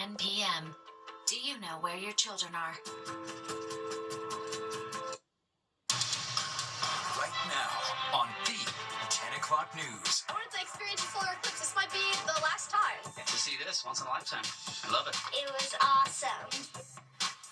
10 p.m. Do you know where your children are? Right now on the 10 o'clock news. I wanted to experience a solar eclipse. This might be the last time. To see this once in a lifetime. I love it. It was awesome.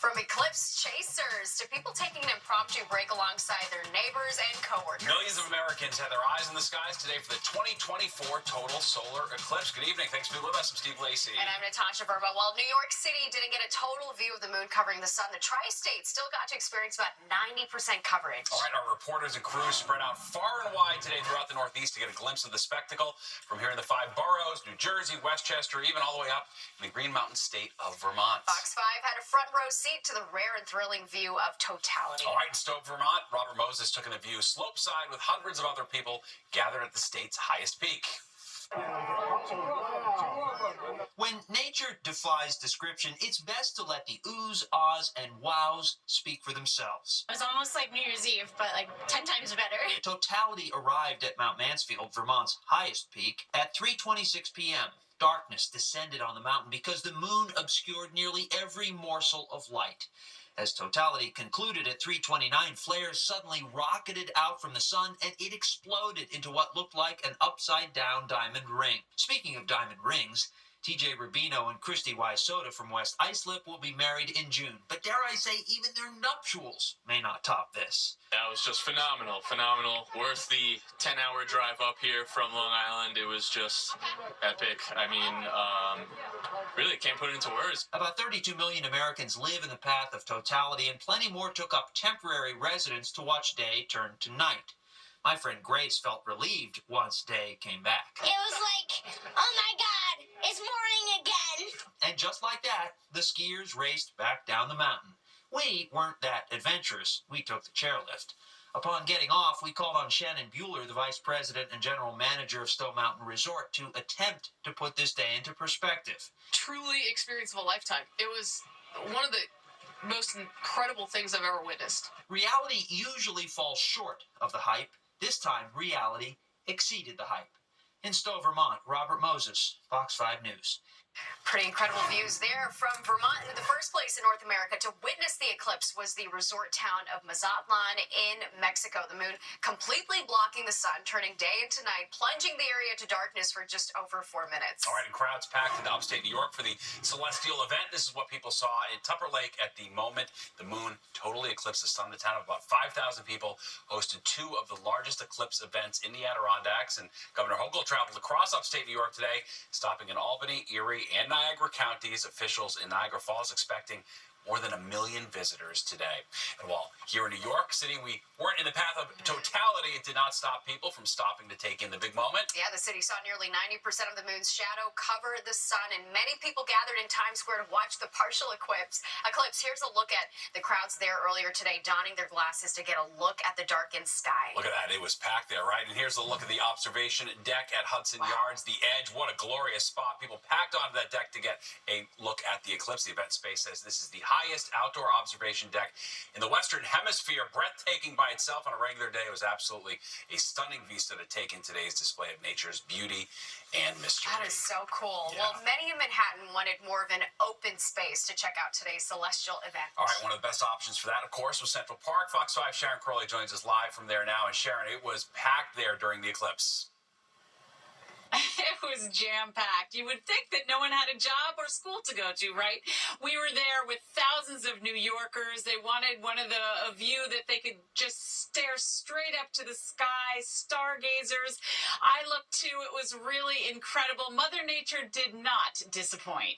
From eclipse chasers to people taking an impromptu break alongside their neighbors and coworkers. Millions of Americans had their eyes in the skies today for the 2024 total solar eclipse. Good evening. Thanks for being with us. I'm Steve Lacey. And I'm Natasha Verma. While New York City didn't get a total view of the moon covering the sun, the tri-state still got to experience about 90% coverage. All right, our reporters and crews spread out far and wide today throughout the Northeast to get a glimpse of the spectacle from here in the 5 boroughs, New Jersey, Westchester, even all the way up in the Green Mountain state of Vermont. Fox 5 had a front row seat to the rare and thrilling view of totality. All right, in Stowe, Vermont, Robert Moses took in the view slopeside with hundreds of other people gathered at the state's highest peak. When nature defies description, it's best to let the oohs, ahs, and wows speak for themselves. It was almost like New Year's Eve, but like 10 times better. Totality arrived at Mount Mansfield, Vermont's highest peak, at 3:26 p.m. Darkness descended on the mountain because the moon obscured nearly every morsel of light. As totality concluded at 3:29, flares suddenly rocketed out from the sun and it exploded into what looked like an upside-down diamond ring. Speaking of diamond rings, TJ Rubino and Christy Wise-Soda from West Islip will be married in June. But dare I say, even their nuptials may not top this. That was just phenomenal. Worth the 10-hour drive up here from Long Island. It was just epic. I mean, really can't put it into words. About 32 million Americans live in the path of totality, and plenty more took up temporary residence to watch day turn to night. My friend Grace felt relieved once day came back. It was like, oh my God, it's morning again. And just like that, the skiers raced back down the mountain. We weren't that adventurous. We took the chairlift. Upon getting off, we called on Shannon Bueller, the vice president and general manager of Stowe Mountain Resort, to attempt to put this day into perspective. Truly experience of a lifetime. It was one of the most incredible things I've ever witnessed. Reality usually falls short of the hype. This time, reality exceeded the hype. In Stowe, Vermont, Robert Moses, Fox 5 News. Pretty incredible views there from Vermont. In the first place in North America to witness the eclipse was the resort town of Mazatlan in Mexico. The moon completely blocking the sun, turning day into night, plunging the area to darkness for just over 4 minutes. All right, and crowds packed into upstate New York for the celestial event. This is what people saw in Tupper Lake at the moment the moon totally eclipsed the sun. The town of about 5,000 people hosted 2 of the largest eclipse events in the Adirondacks, and Governor Hochul traveled across upstate New York today, stopping in Albany, Erie, and Niagara counties. Officials in Niagara Falls expecting more than 1 million visitors today. And while here in New York City we weren't in the path of totality, it did not stop people from stopping to take in the big moment. Yeah, the city saw nearly 90% of the moon's shadow cover the sun, and many people gathered in Times Square to watch the partial eclipse. Here's a look at the crowds there earlier today, donning their glasses to get a look at the darkened sky. Look at that. It was packed there, right? And here's a look at the observation deck at Hudson Yards, the Edge. What a glorious spot. People packed onto that deck to get a look at the eclipse. The event space says this is the highest outdoor observation deck in the Western Hemisphere. Breathtaking by itself on a regular day. It was absolutely a stunning vista to take in today's display of nature's beauty and mystery. That is so cool. Yeah. Well, many in Manhattan wanted more of an open space to check out today's celestial event. All right, one of the best options for that, of course, was Central Park. Fox 5 Sharon Crowley joins us live from there now. And Sharon, it was packed there during the eclipse. It was jam-packed. You would think that no one had a job or school to go to, right? We were there with thousands of New Yorkers. They wanted a view that they could just stare straight up to the sky, stargazers. I looked too. It was really incredible. Mother Nature did not disappoint.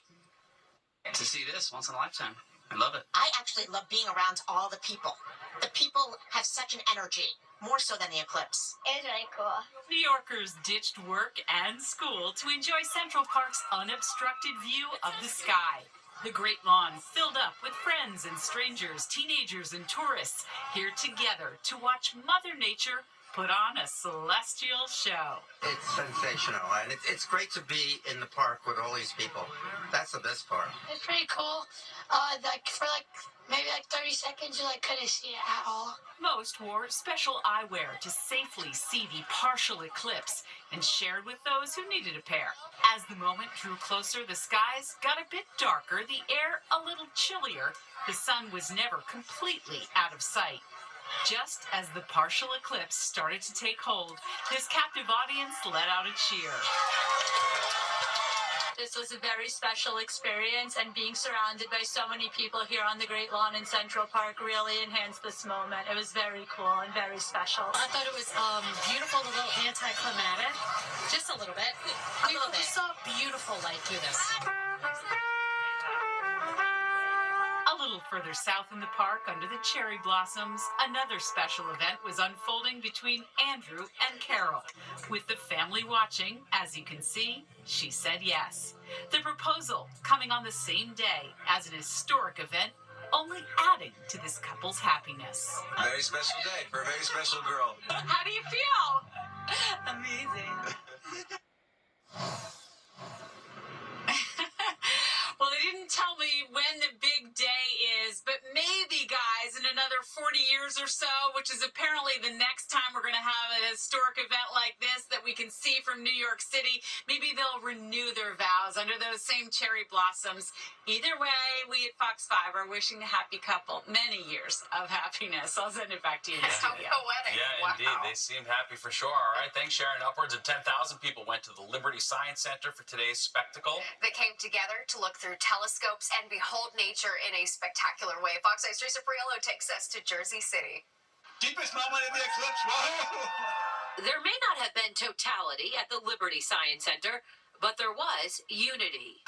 To see this once in a lifetime. I love it. I actually love being around all the people. The people have such an energy, more so than the eclipse. It was really cool. New Yorkers ditched work and school to enjoy Central Park's unobstructed view of the sky. The Great Lawn filled up with friends and strangers, teenagers and tourists, here together to watch Mother Nature put on a celestial show. It's sensational, and it's great to be in the park with all these people. That's the best part. It's pretty cool. For maybe 30 seconds, you couldn't see it at all. Most wore special eyewear to safely see the partial eclipse and shared with those who needed a pair. As the moment drew closer, the skies got a bit darker, the air a little chillier. The sun was never completely out of sight. Just as the partial eclipse started to take hold, this captive audience let out a cheer. This was a very special experience, and being surrounded by so many people here on the Great Lawn in Central Park really enhanced this moment. It was very cool and very special. I thought it was beautiful, a little anticlimactic, just a little bit. We saw beautiful light through this. A little further south in the park, under the cherry blossoms, another special event was unfolding between Andrew and Carol. With the family watching, as you can see, she said yes. The proposal coming on the same day as an historic event, only adding to this couple's happiness. Very special day for a very special girl. How do you feel? Amazing. Well, they didn't tell me when the big day is, but maybe, guys, in another 40 years or so, which is apparently the next time we're going to have a historic event like this that we can see from New York City, maybe they'll renew their vows under those same cherry blossoms. Either way, we at Fox 5 are wishing the happy couple many years of happiness. I'll send it back to you in the How studio. poetic. Yeah, Wow. indeed. They seem happy for sure. All right, thanks, Sharon. Upwards of 10,000 people went to the Liberty Science Center for today's spectacle. They came together to look through telescopes and behold nature in a spectacular way. Fox 5's Teresa Friello takes us to Jersey City. Deepest moment in the eclipse. Whoa! There may not have been totality at the Liberty Science Center, but there was unity.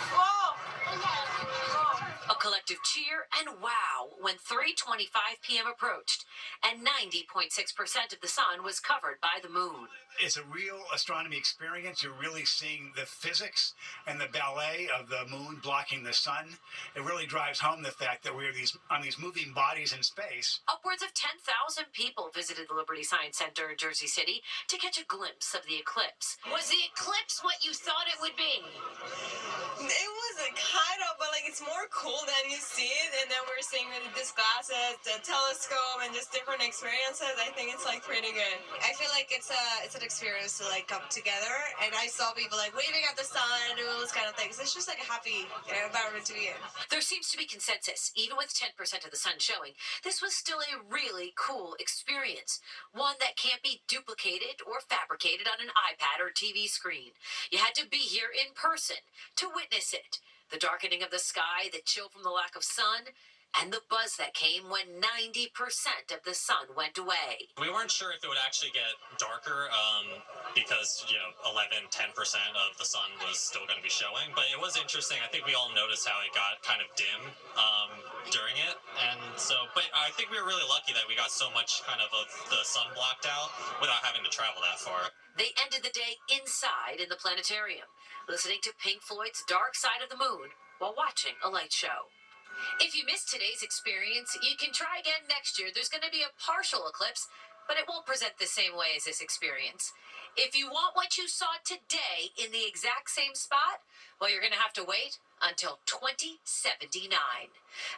A collective cheer and wow when 3:25 p.m. approached, and 90.6% of the sun was covered by the moon. It's a real astronomy experience. You're really seeing the physics and the ballet of the moon blocking the sun. It really drives home the fact that we're on these moving bodies in space. Upwards of 10,000 people visited the Liberty Science Center in Jersey City to catch a glimpse of the eclipse. Was the eclipse what you thought it would be? It wasn't kind of, but it's more cool than you see it, and then we're seeing with these glasses, the telescope, and just different experiences. I think it's pretty good. I feel like it's an experience to come together, and I saw people waving at the sun and doing all those kind of things. It's just a happy environment to be in. There seems to be consensus, even with 10% of the sun showing, this was still a really cool experience. One that can't be duplicated or fabricated on an iPad or TV screen. You had to be here in person to witness it. The darkening of the sky, the chill from the lack of sun, and the buzz that came when 90% of the sun went away. We weren't sure if it would actually get darker because, 11, 10% of the sun was still going to be showing. But it was interesting. I think we all noticed how it got kind of dim during it. And so, but I think we were really lucky that we got so much kind of the sun blocked out without having to travel that far. They ended the day inside in the planetarium, listening to Pink Floyd's Dark Side of the Moon while watching a light show. If you missed today's experience, you can try again next year. There's going to be a partial eclipse, but it won't present the same way as this experience. If you want what you saw today in the exact same spot, well, you're going to have to wait until 2079.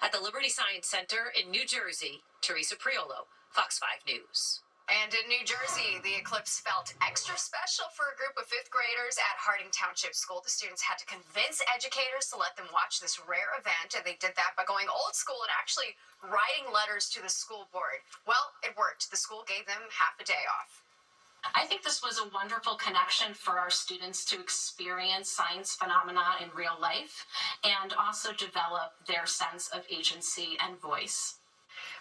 At the Liberty Science Center in New Jersey, Teresa Priolo, Fox 5 News. And in New Jersey, the eclipse felt extra special for a group of fifth graders at Harding Township School. The students had to convince educators to let them watch this rare event, and they did that by going old school and actually writing letters to the school board. Well, it worked. The school gave them half a day off. I think this was a wonderful connection for our students to experience science phenomena in real life and also develop their sense of agency and voice.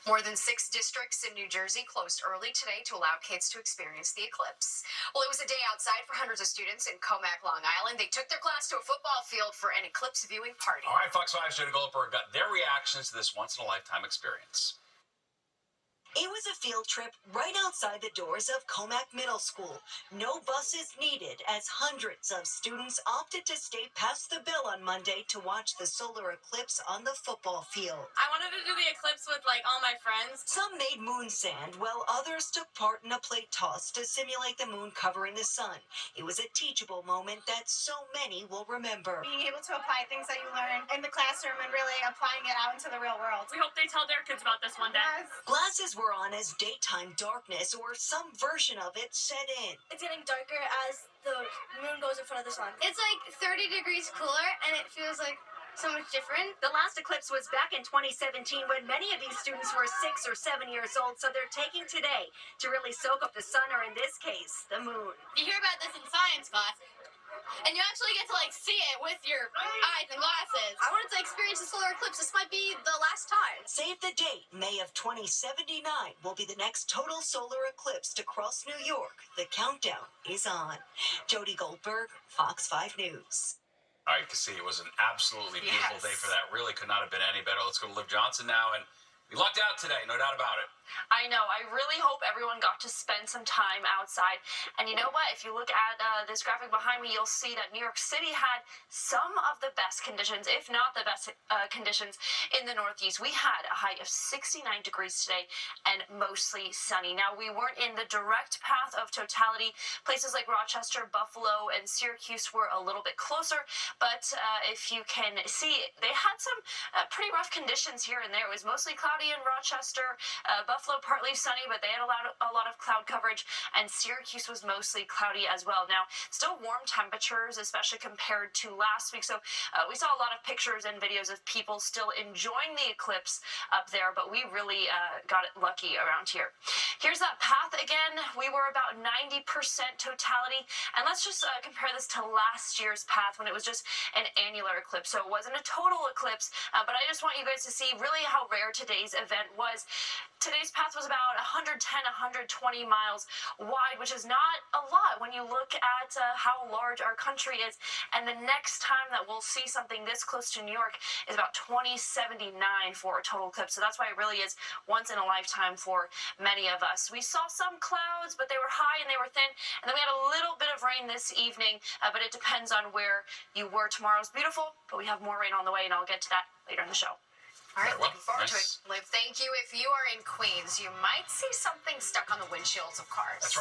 More than 6 districts in New Jersey closed early today to allow kids to experience the eclipse. Well, it was a day outside for hundreds of students in Comac, Long Island. They took their class to a football field for an eclipse viewing party. All right, Fox 5's Jody Goldberg got their reactions to this once-in-a-lifetime experience. It was a field trip right outside the doors of Comac Middle School. No buses needed as hundreds of students opted to stay past the bell on Monday to watch the solar eclipse on the football field. I wanted to do the eclipse with all my friends. Some made moon sand while others took part in a plate toss to simulate the moon covering the sun. It was a teachable moment that so many will remember. Being able to apply things that you learn in the classroom and really applying it out into the real world. We hope they tell their kids about this one day. Yes. Glasses were on as daytime darkness or some version of it set in. It's getting darker as the moon goes in front of the sun. It's like 30 degrees cooler and it feels like so much different. The last eclipse was back in 2017 when many of these students were 6 or 7 years old, so they're taking today to really soak up the sun, or in this case, the moon. You hear about this in science class, and you actually get to see it with your eyes and glasses. I wanted to experience the solar eclipse. This might be the last time. Save the date. May of 2079 will be the next total solar eclipse to cross New York. The countdown is on. Jody Goldberg, Fox 5 News. All right, you can see it was an absolutely beautiful day for that. Really could not have been any better. Let's go to Liv Johnson now. And we lucked out today, no doubt about it. I know. I really hope everyone got to spend some time outside. And you know what? If you look at this graphic behind me, you'll see that New York City had some of the best conditions, if not the best conditions in the Northeast. We had a high of 69 degrees today and mostly sunny. Now, we weren't in the direct path of totality. Places like Rochester, Buffalo, and Syracuse were a little bit closer. But if you can see, they had some pretty rough conditions here and there. It was mostly cloudy in Rochester, Buffalo partly sunny, but they had a lot of cloud coverage, and Syracuse was mostly cloudy as well. Now, still warm temperatures, especially compared to last week. So we saw a lot of pictures and videos of people still enjoying the eclipse up there, but we really got it lucky around here. Here's that path again. We were about 90% totality, and let's just compare this to last year's path when it was just an annular eclipse. So it wasn't a total eclipse, but I just want you guys to see really how rare today's event was. Today's path was about 110, 120 miles wide, which is not a lot when you look at how large our country is. And the next time that we'll see something this close to New York is about 2079 for a total eclipse. So that's why it really is once in a lifetime for many of us. We saw some clouds, but they were high and they were thin. And then we had a little bit of rain this evening, but it depends on where you were. Tomorrow's beautiful, but we have more rain on the way, and I'll get to that later in the show. All right, looking forward to it. Liv, thank you. If you are in Queens, you might see something stuck on the windshields of cars. That's right.